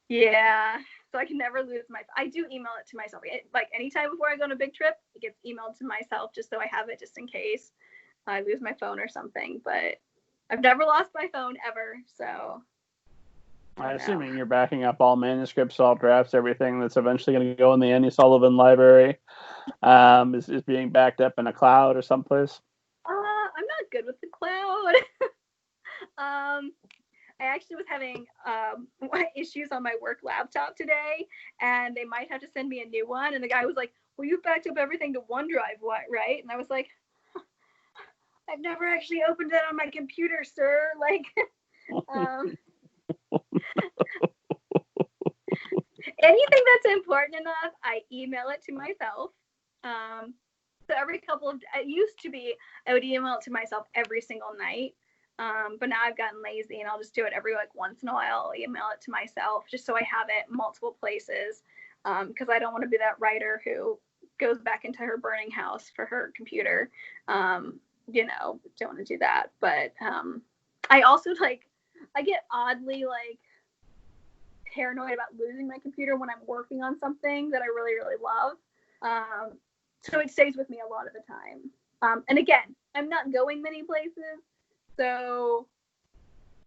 Yeah. So I can never lose my. I do email it to myself. Like anytime before I go on a big trip, it gets emailed to myself just so I have it just in case I lose my phone or something. But I've never lost my phone ever. So I I'm don't know. assuming you're backing up all manuscripts, all drafts, everything that's eventually going to go in the Annie Sullivan library is being backed up in a cloud or someplace. I'm not good with the cloud. I actually was having issues on my work laptop today, and they might have to send me a new one. And the guy was like, "Well, you've backed up everything to OneDrive, right?" And I was like, "I've never actually opened it on my computer, sir." Like, um, anything that's important enough, I email it to myself. Um, so every couple of, it used to be I would email it to myself every single night. But now I've gotten lazy and I'll just do it every like once in a while. I'll email it to myself just so I have it multiple places. Because I don't want to be that writer who goes back into her burning house for her computer. Don't want to do that. But I also I get oddly paranoid about losing my computer when I'm working on something that I really, really love. So it stays with me a lot of the time. And again, I'm not going many places. So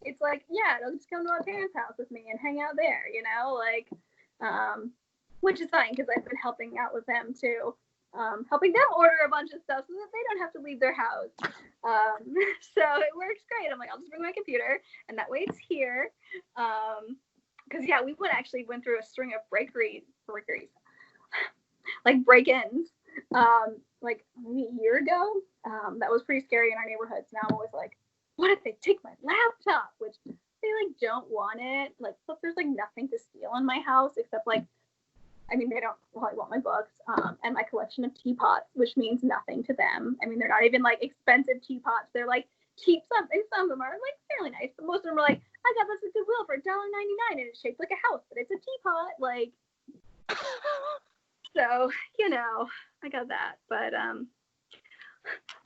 it's like, yeah, they'll just come to my parents' house with me and hang out there, which is fine because I've been helping out with them too. Helping them order a bunch of stuff so that they don't have to leave their house. So it works great. I'm like, I'll just bring my computer and that way it's here. Because yeah, we went through a string of breakeries, like break-ins, like maybe a year ago. That was pretty scary in our neighborhoods. Now I'm always like, what if they take my laptop? Which they don't want it. Plus there's nothing to steal in my house except they don't probably want my books and my collection of teapots, which means nothing to them. They're not even expensive teapots. They're cheap. Some of them are fairly nice, but most of them are I got this at Goodwill for $1.99 and it's shaped like a house, but it's a teapot. So I got that. But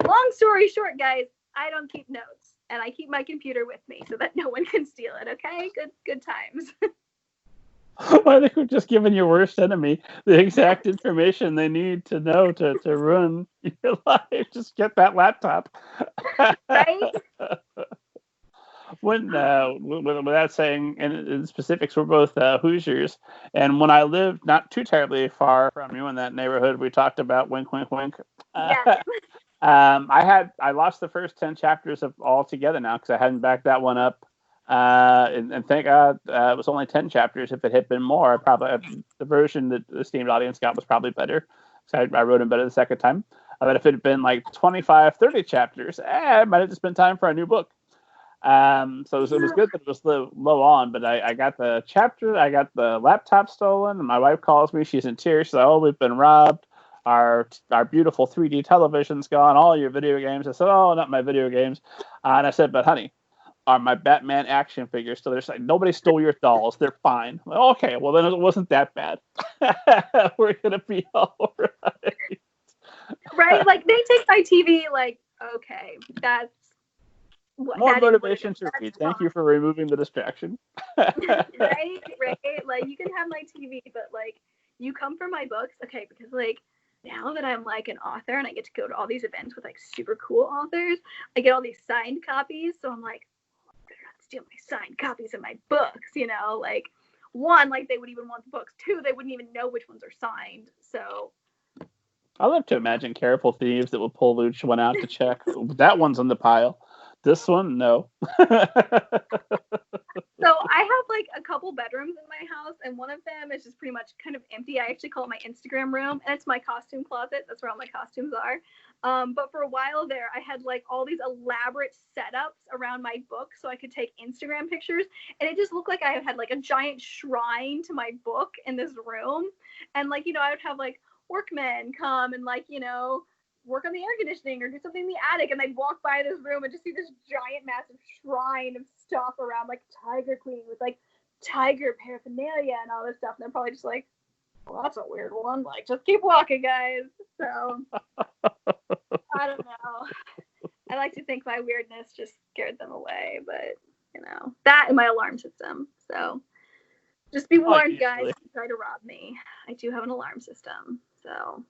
long story short, guys, I don't keep notes, and I keep my computer with me so that no one can steal it. Okay, good times. I think we're just giving your worst enemy the exact information they need to know to run your life. Just get that laptop. Right? Without saying in specifics, we're both Hoosiers, and when I lived not too terribly far from you in that neighborhood, we talked about wink, wink, wink. Yeah. I lost the first 10 chapters of all together now because I hadn't backed that one up. And thank God it was only 10 chapters. If it had been more, the version that the Steamed audience got was probably better. So I wrote it better the second time. But if it had been 25, 30 chapters, it might have just been time for a new book. So it was good that it was low on, but I got the chapter, I got the laptop stolen, and my wife calls me. She's in tears. She's like, "Oh, we've been robbed. Our beautiful 3D television's gone. All your video games." I said, "Oh, not my video games." And I said, "But honey, are my Batman action figures still there?" She's like, "Nobody stole your dolls. They're fine." I'm like, okay, well then it wasn't that bad. We're gonna be all right. Right? They take my TV. Okay, that's More that is what it is. motivation to That's read. fine. Thank you for removing the distraction. Right? You can have my TV, but you come for my books, okay? Because now that I'm an author and I get to go to all these events with super cool authors, I get all these signed copies. So I'm like, oh, they're not steal my signed copies of my books, One, they would even want the books. Two, they wouldn't even know which ones are signed. So I love to imagine careful thieves that will pull each one out to check. That one's in the pile. This one, no. So I have a couple bedrooms in my house, and one of them is just pretty much kind of empty. I actually call it my Instagram room, and it's my costume closet. That's where all my costumes are. But for a while there, I had all these elaborate setups around my book so I could take Instagram pictures, and it just looked like I had a giant shrine to my book in this room. And I would have workmen come and work on the air conditioning or do something in the attic, and they'd walk by this room and just see this giant massive shrine of stuff around Tiger Queen with tiger paraphernalia and all this stuff, and they're probably just well, that's a weird one, just keep walking, guys. So I don't know, I like to think my weirdness just scared them away, but that and my alarm system. So Just be warned, guys. If you try to rob me, I do have an alarm system. So.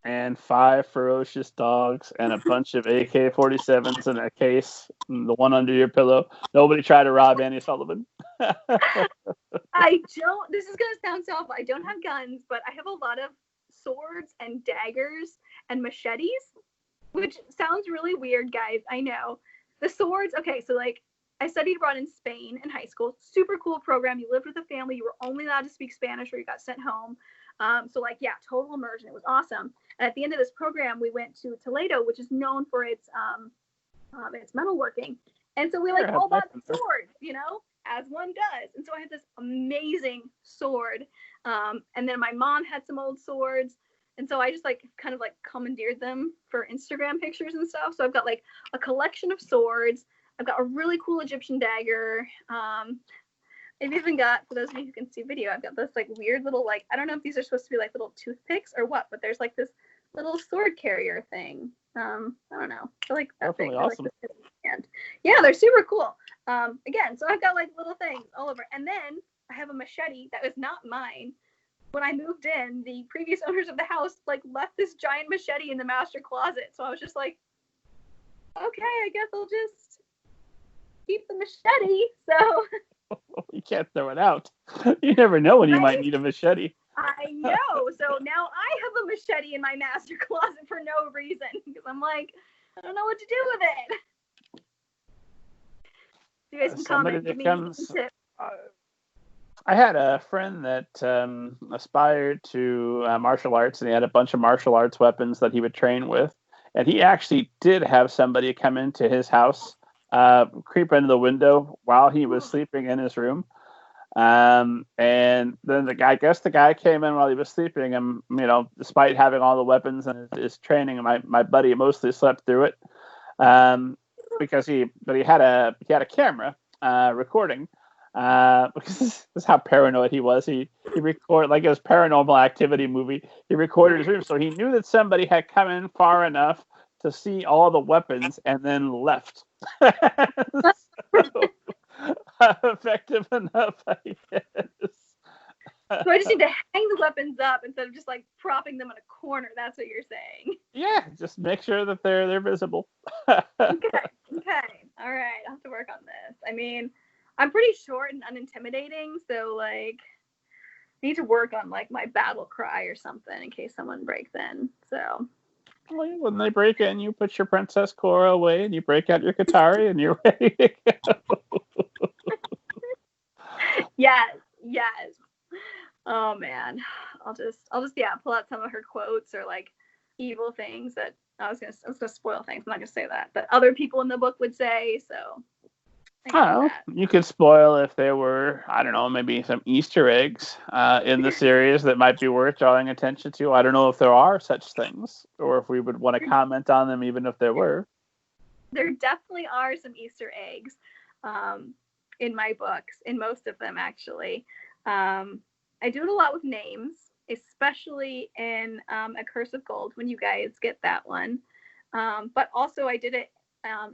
And 5 ferocious dogs and a bunch of AK-47s in a case, and the one under your pillow. Nobody tried to rob Annie Sullivan. I don't. This is gonna sound so awful. I don't have guns, but I have a lot of swords and daggers and machetes, which sounds really weird, guys. I know. The swords. Okay, so like I studied abroad in Spain in high school. Super cool program. You lived with a family. You were only allowed to speak Spanish, or you got sent home. So like, yeah, total immersion. It was awesome. And at the end of this program, we went to Toledo, which is known for its metalworking. And so we like all bought swords, you know, as one does. And so I had this amazing sword. And then my mom had some old swords. And so I just like kind of like commandeered them for Instagram pictures and stuff. So I've got like a collection of swords. I've got a really cool Egyptian dagger. I've even got, for those of you who can see video, I've got this like weird little like, I don't know if these are supposed to be like little toothpicks or what, but there's like this little sword carrier thing. I don't know. I like that thing. Awesome. Like and yeah, they're super cool. Again, so I've got like little things all over. And then I have a machete that was not mine. When I moved in, the previous owners of the house like left this giant machete in the master closet. So I was just like, okay, I guess I'll just keep the machete. So you can't throw it out. You never know when you might need a machete. I know. So now I have a machete in my master closet for no reason because I'm like, I don't know what to do with it. You guys can comment. Give me some tips. I had a friend that aspired to martial arts, and he had a bunch of martial arts weapons that he would train with. And he actually did have somebody come into his house, creep into the window while he was sleeping in his room. And then the guy came in while he was sleeping, and you know, despite having all the weapons and his training, my buddy mostly slept through it, because he had a camera recording, because this is how paranoid he was. He recorded like it was Paranormal Activity movie. He recorded his room, so he knew that somebody had come in far enough to see all the weapons and then left. Effective enough, I guess. So I just need to hang the weapons up instead of just like propping them in a corner. That's what you're saying. Yeah, just make sure that they're visible. Okay. All right, I'll have to work on this. I mean, I'm pretty short and unintimidating, so like I need to work on like my battle cry or something in case someone breaks in. So well, yeah, when they break in, you put your Princess Cora away and you break out your Katari and you're ready to go. Yes. Oh man, I'll just pull out some of her quotes or like evil things that I was gonna spoil things. I'm not gonna say that other people in the book would say. So you could spoil if there were, I don't know, maybe some Easter eggs in the series that might be worth drawing attention to. I don't know if there are such things, or if we would want to comment on them, even if there were. There definitely are some Easter eggs in my books, in most of them actually. I do it a lot with names, especially in A Curse of Gold when you guys get that one. But also I did it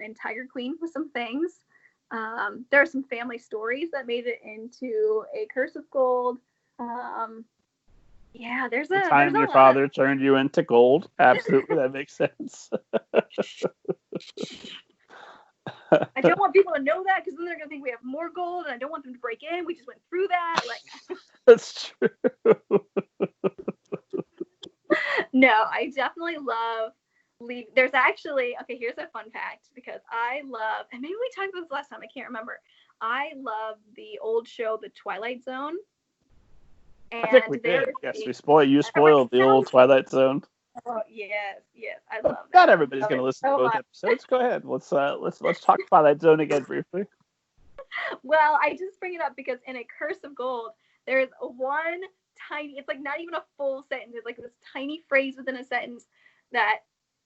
in Tiger Queen with some things. There are some family stories that made it into A Curse of Gold. Yeah, there's the time your father turned you into gold. Absolutely, that makes sense. I don't want people to know that because then they're gonna think we have more gold, and I don't want them to break in. We just went through that. Like that's true. No, I definitely love. There's actually, okay, here's a fun fact, because I love, and maybe we talked about this last time, I can't remember. I love the old show, The Twilight Zone. And I think we did. Yes, you spoiled the old Twilight Zone. Oh, yes, I love that. Not everybody's going to listen to both episodes. Go ahead. Let's talk Twilight Zone again briefly. Well, I just bring it up because in A Curse of Gold, there's one tiny, it's like not even a full sentence. It's like this tiny phrase within a sentence that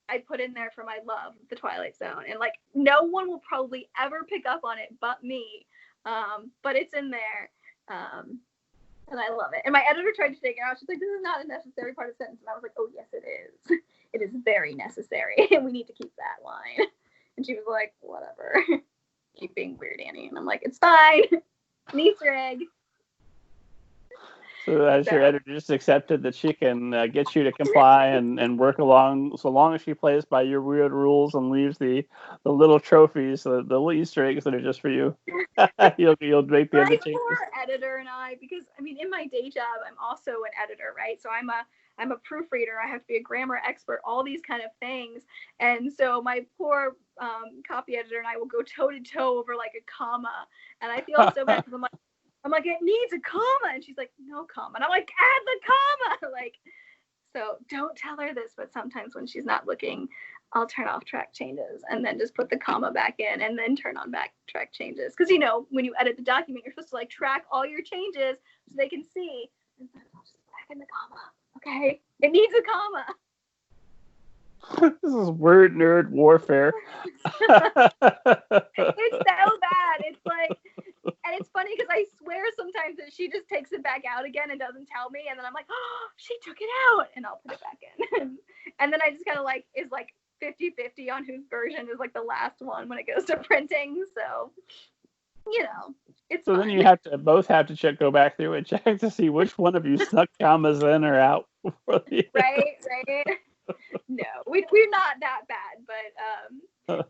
I put in there for my love, The Twilight Zone. And like no one will probably ever pick up on it but me. But it's in there. And I love it. And my editor tried to take it out. She's like, this is not a necessary part of the sentence. And I was like, oh, yes, it is. It is very necessary. And we need to keep that line. And she was like, whatever. Keep being weird, Annie. And I'm like, it's fine. An Easter egg. So has your editor just accepted that she can get you to comply and work along, so long as she plays by your weird rules and leaves the little trophies, the little Easter eggs that are just for you, you'll make the other changes. My poor editor and I, because I mean, in my day job, I'm also an editor, right? So I'm a proofreader. I have to be a grammar expert, all these kind of things. And so my poor copy editor and I will go toe to toe over like a comma, and I feel so bad because I'm like, it needs a comma. And she's like, no comma. And I'm like, add the comma. Like, so don't tell her this, but sometimes when she's not looking, I'll turn off track changes and then just put the comma back in and then turn on back track changes. Because, you know, when you edit the document, you're supposed to like track all your changes so they can see. And so I'll just back in the comma. Okay? It needs a comma. This is word nerd warfare. It's so bad. It's like, and it's funny because I swear sometimes that she just takes it back out again and doesn't tell me, and then I'm like, oh, she took it out, and I'll put it back in. And then I just kind of like is like 50-50 on whose version is like the last one when it goes to printing. So, you know, it's so fun. then you both have to go back through and check to see which one of you snuck commas in or out. Right. No, we're not that bad, but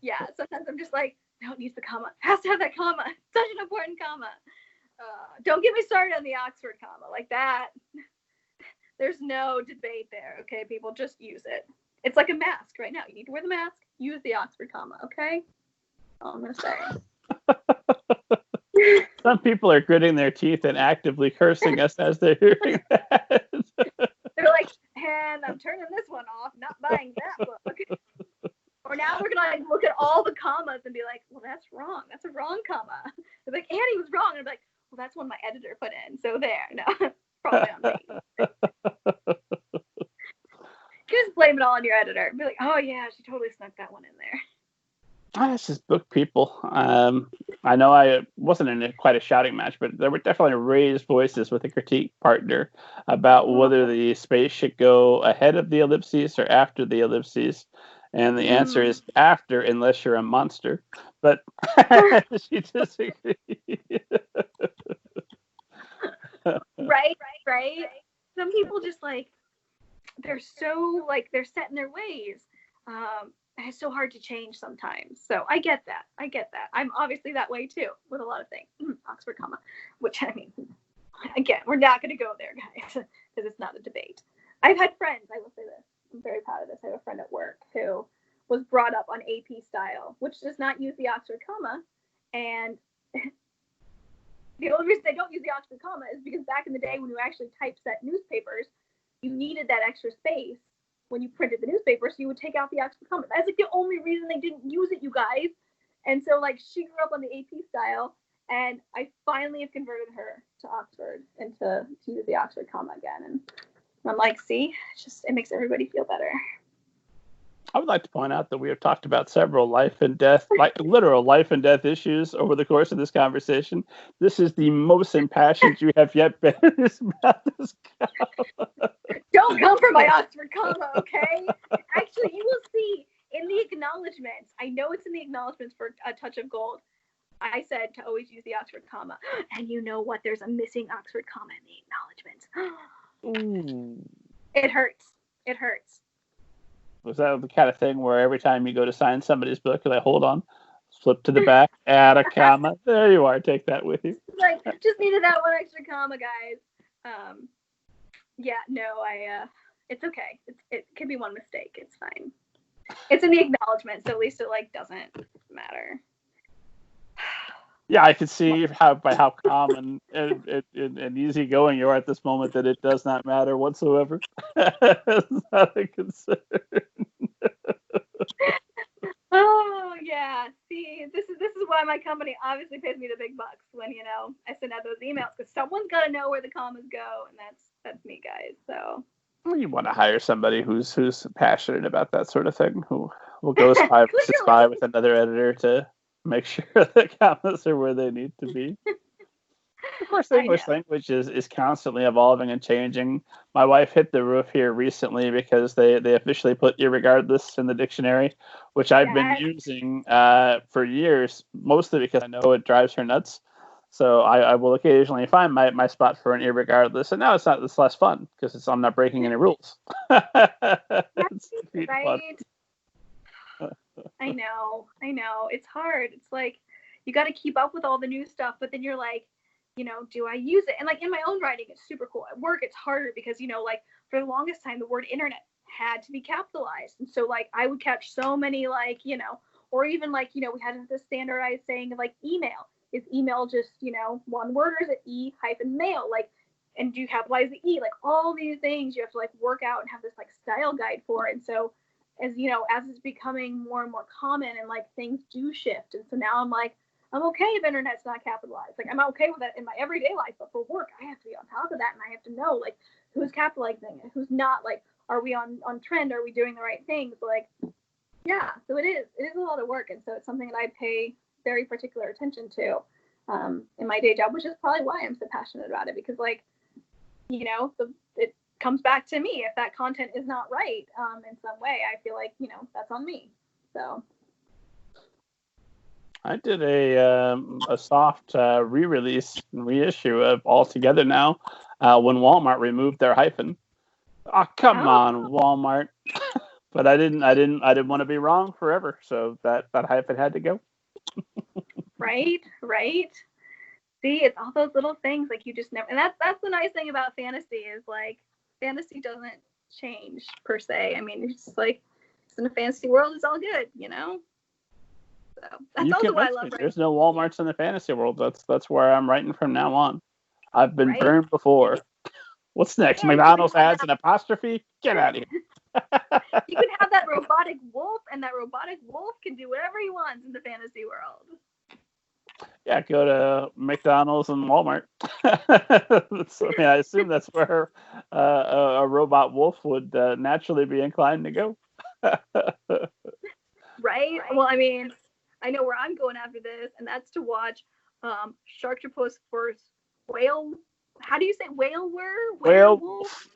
yeah, sometimes I'm just like, no, it needs the comma. It has to have that comma. Such an important comma. Don't get me started on the Oxford comma like that. There's no debate there, okay, people? Just use it. It's like a mask right now. You need to wear the mask. Use the Oxford comma, okay? All I'm going to say. Some people are gritting their teeth and actively cursing us as they're hearing that. They're like, and I'm turning this one off, not buying that book. Or now we're going to like look at all the commas and be like, well, that's wrong. That's a wrong comma. They're like, Annie was wrong. And I'm like, well, that's one my editor put in. So there. No, probably on me. Just blame it all on your editor. Be like, oh, yeah, she totally snuck that one in there. It's just book people. I know I wasn't in quite a shouting match, but there were definitely raised voices with a critique partner about whether the space should go ahead of the ellipses or after the ellipses. And the answer is after, unless you're a monster. But she disagreed. Right. Some people just like, they're so like, they're set in their ways. And it's so hard to change sometimes. So I get that. I'm obviously that way too with a lot of things. Oxford comma, which I mean, again, we're not going to go there, guys, because it's not a debate. I've had friends, I will say this. I'm very proud of this. I have a friend at work who was brought up on AP style, which does not use the Oxford comma. And the only reason they don't use the Oxford comma is because back in the day when you actually typeset newspapers, you needed that extra space when you printed the newspaper, so you would take out the Oxford comma. That's like the only reason they didn't use it, you guys. And so like she grew up on the AP style, and I finally have converted her to Oxford and to use the Oxford comma again. And I'm like, see, it makes everybody feel better. I would like to point out that we have talked about several life and death, like literal life and death issues over the course of this conversation. This is the most impassioned you have yet been about this. Don't come for my Oxford comma, okay? Actually, you will see in the acknowledgments. I know it's in the acknowledgments for A Touch of Gold. I said to always use the Oxford comma. And you know what? There's a missing Oxford comma in the acknowledgments. It hurts. Was that the kind of thing where every time you go to sign somebody's book, you're like, hold on, flip to the back, add a comma. There you are. Take that with you. Like, just needed that one extra comma, guys. Yeah, no, it's okay. It could be one mistake. It's fine. It's in the acknowledgement, so at least it like doesn't matter. Yeah, I can see by how calm and easygoing you are at this moment that it does not matter whatsoever. It's not a concern. Oh yeah. See, this is why my company obviously pays me the big bucks when I send out those emails, because someone's got to know where the commas go, and that's me, guys. So. Well, you want to hire somebody who's passionate about that sort of thing, who will go spy with another editor to make sure the commas are where they need to be. Of course, the English language is constantly evolving and changing. My wife hit the roof here recently because they officially put irregardless in the dictionary, which I've been using for years, mostly because I know it drives her nuts. So I will occasionally find my spot for an irregardless, and now it's less fun because I'm not breaking any rules. It's right. I know. It's hard. It's like you got to keep up with all the new stuff, but then you're like, do I use it? And like in my own writing, it's super cool. At work, it's harder because like for the longest time, the word internet had to be capitalized, and so like I would catch so many like or even like we had this standardized saying of like email. Is email just one word, or is it e-mail? Like, and do you capitalize the e? Like all these things you have to like work out and have this like style guide for. And so as as it's becoming more and more common and like things do shift, and so now I'm like, I'm okay if internet's not capitalized. Like I'm okay with that in my everyday life, but for work I have to be on top of that, and I have to know like who's capitalizing it, who's not. Like, are we on trend? Are we doing the right things? Like, yeah. So it is a lot of work, and so it's something that I pay very particular attention to in my day job, which is probably why I'm so passionate about it, because like it comes back to me. If that content is not right in some way, I feel like that's on me. So I did a soft re-release and reissue of All Together Now when Walmart removed their hyphen. Oh, come on, Walmart. But I didn't want to be wrong forever, so that hyphen had to go. Right. See, it's all those little things like you just never. And that's the nice thing about fantasy is like fantasy doesn't change per se. I mean, it's just like it's in a fantasy world, it's all good, So that's also what I love. There's no Walmarts in the fantasy world. That's where I'm writing from now on. I've been burned before. What's next? Yeah, McDonald's adds an apostrophe? Get out of here. You can have that robotic wolf, and that robotic wolf can do whatever he wants in the fantasy world. Yeah, go to McDonald's and Walmart. I assume that's where a robot wolf would naturally be inclined to go. Right? Well, I mean, I know where I'm going after this, and that's to watch Sharktopus vs. Whale. How do you say werewolf? Whale wolf.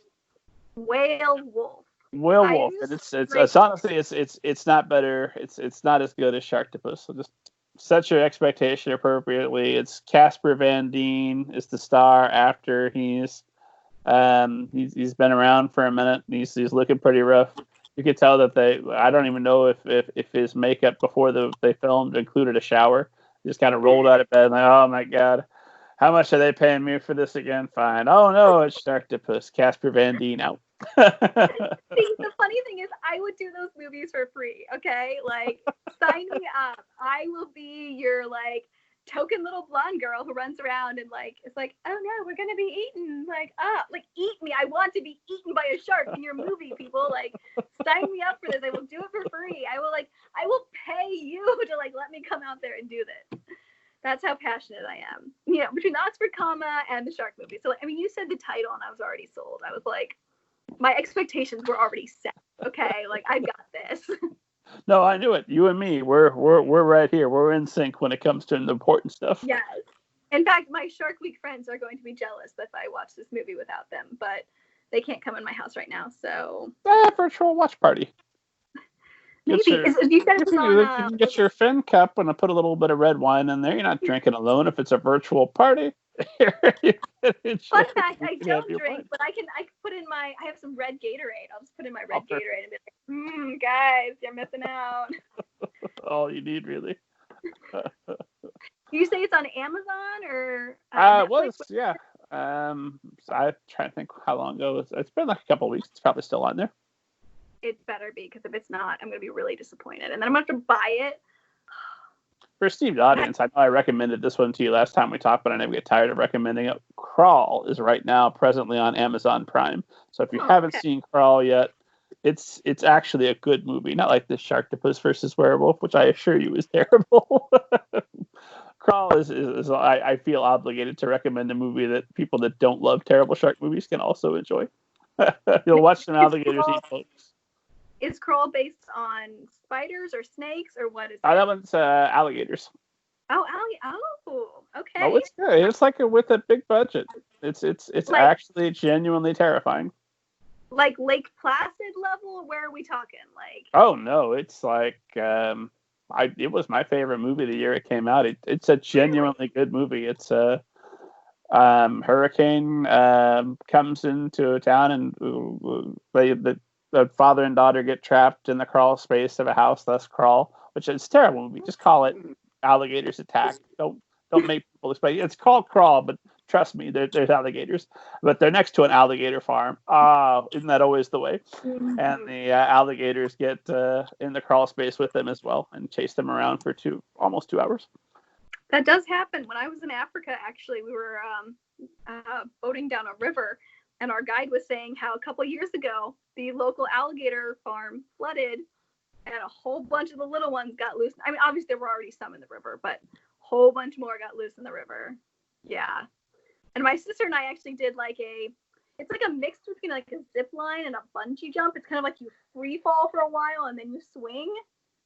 Werewolf. And it's honestly it's not better. It's not as good as Sharktopus. So just set your expectation appropriately. It's Casper Van Dien is the star after he's been around for a minute. He's looking pretty rough. You could tell that I don't even know if his makeup before they filmed included a shower. He just kind of rolled out of bed like, oh my God, how much are they paying me for this again? Fine. Oh no, it's Sharktopus. Casper Van Dien out. See, the funny thing is I would do those movies for free, okay? Like, sign me up. I will be your like token little blonde girl who runs around and like it's like, oh no, we're gonna be eaten. Like, eat me. I want to be eaten by a shark in your movie, people. Like, sign me up for this. I will do it for free. I will pay you to like let me come out there and do this. That's how passionate I am. Between the Oxford comma and the shark movie. So I mean, you said the title and I was already sold. I was like, my expectations were already set. Okay, like I've got this. No, I knew it. You and me, we're right here. We're in sync when it comes to the important stuff. Yes. In fact, my Shark Week friends are going to be jealous if I watch this movie without them, but they can't come in my house right now. So virtual watch party. Maybe. You can get your Fin cup and put a little bit of red wine in there. You're not drinking alone if it's a virtual party. Fun fact, I don't drink, but I can put in I have some red Gatorade. I'll just put in my red Gatorade and be like, guys, you're missing out. All you need, really. You say it's on Amazon or it was, yeah. I'm trying to think how long ago. It's been like a couple of weeks. It's probably still on there. It better be, because if it's not, I'm going to be really disappointed. And then I'm going to have to buy it. For esteemed audience, I know I recommended this one to you last time we talked, but I never get tired of recommending it. Crawl is right now presently on Amazon Prime. So if you haven't seen Crawl yet, it's actually a good movie. Not like this Sharktopus versus Werewolf, which I assure you is terrible. Crawl is I feel obligated to recommend a movie that people that don't love terrible shark movies can also enjoy. You'll watch some alligators eat folks. Is Crawl based on spiders or snakes or what is it? That one's alligators. Oh, okay. Oh, it's good. It's like with a big budget. It's like, actually genuinely terrifying. Like Lake Placid level? Where are we talking? Like? Oh no, it's like it was my favorite movie the year it came out. It's a genuinely good movie. It's a hurricane comes into a town, and the father and daughter get trapped in the crawl space of a house, thus Crawl, which is a terrible movie. Just call it Alligators Attack. Don't make people explain. It's called Crawl, but trust me, there's alligators. But they're next to an alligator farm. Isn't that always the way? And the alligators get in the crawl space with them as well and chase them around for almost 2 hours. That does happen. When I was in Africa, actually, we were boating down a river, and our guide was saying how a couple years ago, the local alligator farm flooded, and a whole bunch of the little ones got loose. I mean, obviously, there were already some in the river, but a whole bunch more got loose in the river. Yeah. And my sister and I actually did it's like a mix between like a zip line and a bungee jump. It's kind of like you free fall for a while and then you swing.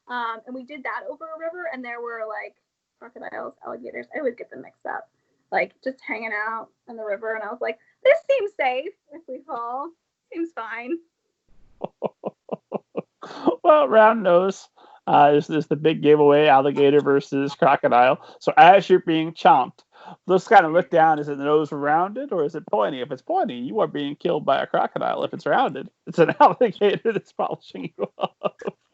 And we did that over a river, and there were like crocodiles, alligators. I always get them mixed up. Like just hanging out in the river, and I was like, this seems safe if we fall. Seems fine. Well, round nose is the big giveaway: alligator versus crocodile. So as you're being chomped, let's kind of look down. Is it the nose rounded or is it pointy? If it's pointy, you are being killed by a crocodile. If it's rounded, it's an alligator that's polishing you off.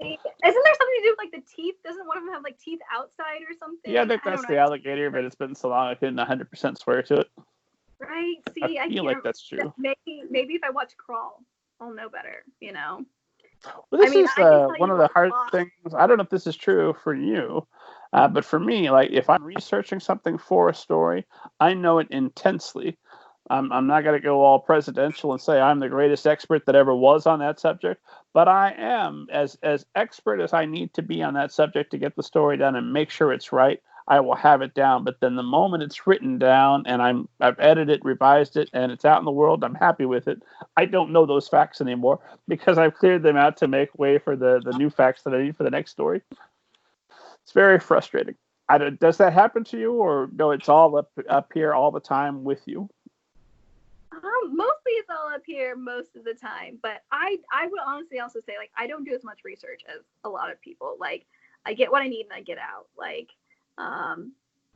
Isn't there something to do with like the teeth? Doesn't one of them have like teeth outside or something? Yeah, I think that's the alligator, but it's been so long I couldn't 100% swear to it. Right. See, I feel like that's true. Maybe if I watch Crawl, I'll know better. You know. Well, this is one of the hard things. I don't know if this is true for you, but for me, like if I'm researching something for a story, I know it intensely. I'm not going to go all presidential and say I'm the greatest expert that ever was on that subject, but I am as expert as I need to be on that subject to get the story done and make sure it's right. I will have it down. But then the moment it's written down and I've edited it, revised it, and it's out in the world, I'm happy with it. I don't know those facts anymore because I've cleared them out to make way for the new facts that I need for the next story. It's very frustrating. Does that happen to you, or no? It's all up here all the time with you. Mostly it's all up here most of the time, but I would honestly also say like I don't do as much research as a lot of people. Like I get what I need and I get out. Like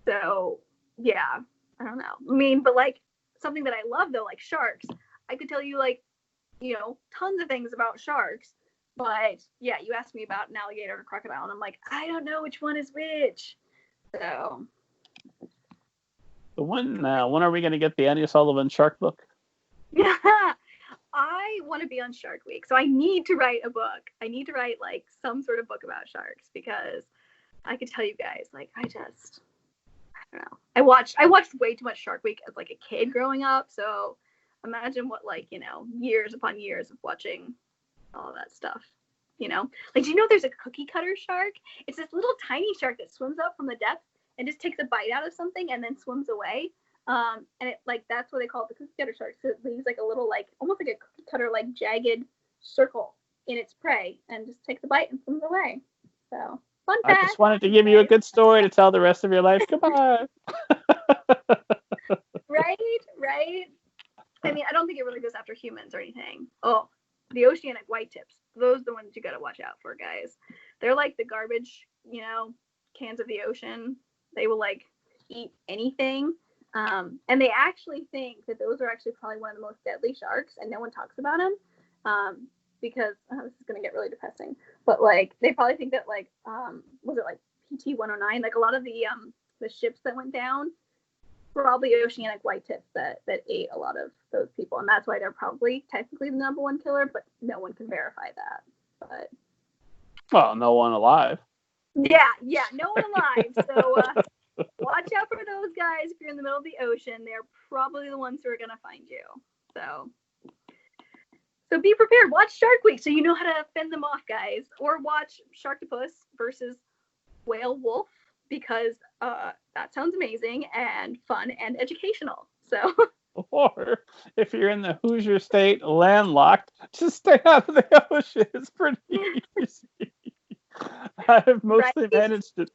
so yeah, I don't know. I mean, but like something that I love though, like sharks, I could tell you like, you know, tons of things about sharks, but yeah, you asked me about an alligator or a crocodile and I'm like, I don't know which one is which. So when are we going to get the Annie Sullivan shark book? Yeah, I want to be on Shark Week, so I need to write a book. I need to write like some sort of book about sharks because I could tell you guys, like, I don't know. I watched way too much Shark Week as like a kid growing up, so imagine what like, you know, years upon years of watching all that stuff. You know, like, do you know there's a cookie cutter shark? It's this little tiny shark that swims up from the depths and just takes a bite out of something and then swims away. And it like that's what they call it, the cookie cutter shark. So it leaves like a little like almost like a cookie cutter like jagged circle in its prey and just takes a bite and swims away. So fun fact. I just wanted to give you a good story to tell the rest of your life. Goodbye. Right. I mean, I don't think it really goes after humans or anything. Oh, the oceanic white tips. Those are the ones you got to watch out for, guys. They're like the garbage, you know, cans of the ocean. They will like eat anything. And they actually think that those are actually probably one of the most deadly sharks, and no one talks about them because this is going to get really depressing. But like, they probably think that like, was it like PT-109? Like a lot of the ships that went down, probably oceanic white tips that ate a lot of those people, and that's why they're probably technically the number one killer, but no one can verify that. But well, no one alive. Yeah, no one alive. So watch out for those guys. If you're in the middle of the ocean, they're probably the ones who are gonna find you. So be prepared. Watch Shark Week so you know how to fend them off, guys. Or watch Sharktopus versus Whale Wolf because that sounds amazing and fun and educational. So. Or if you're in the Hoosier State landlocked, just stay out of the ocean. It's pretty easy. I've mostly managed it.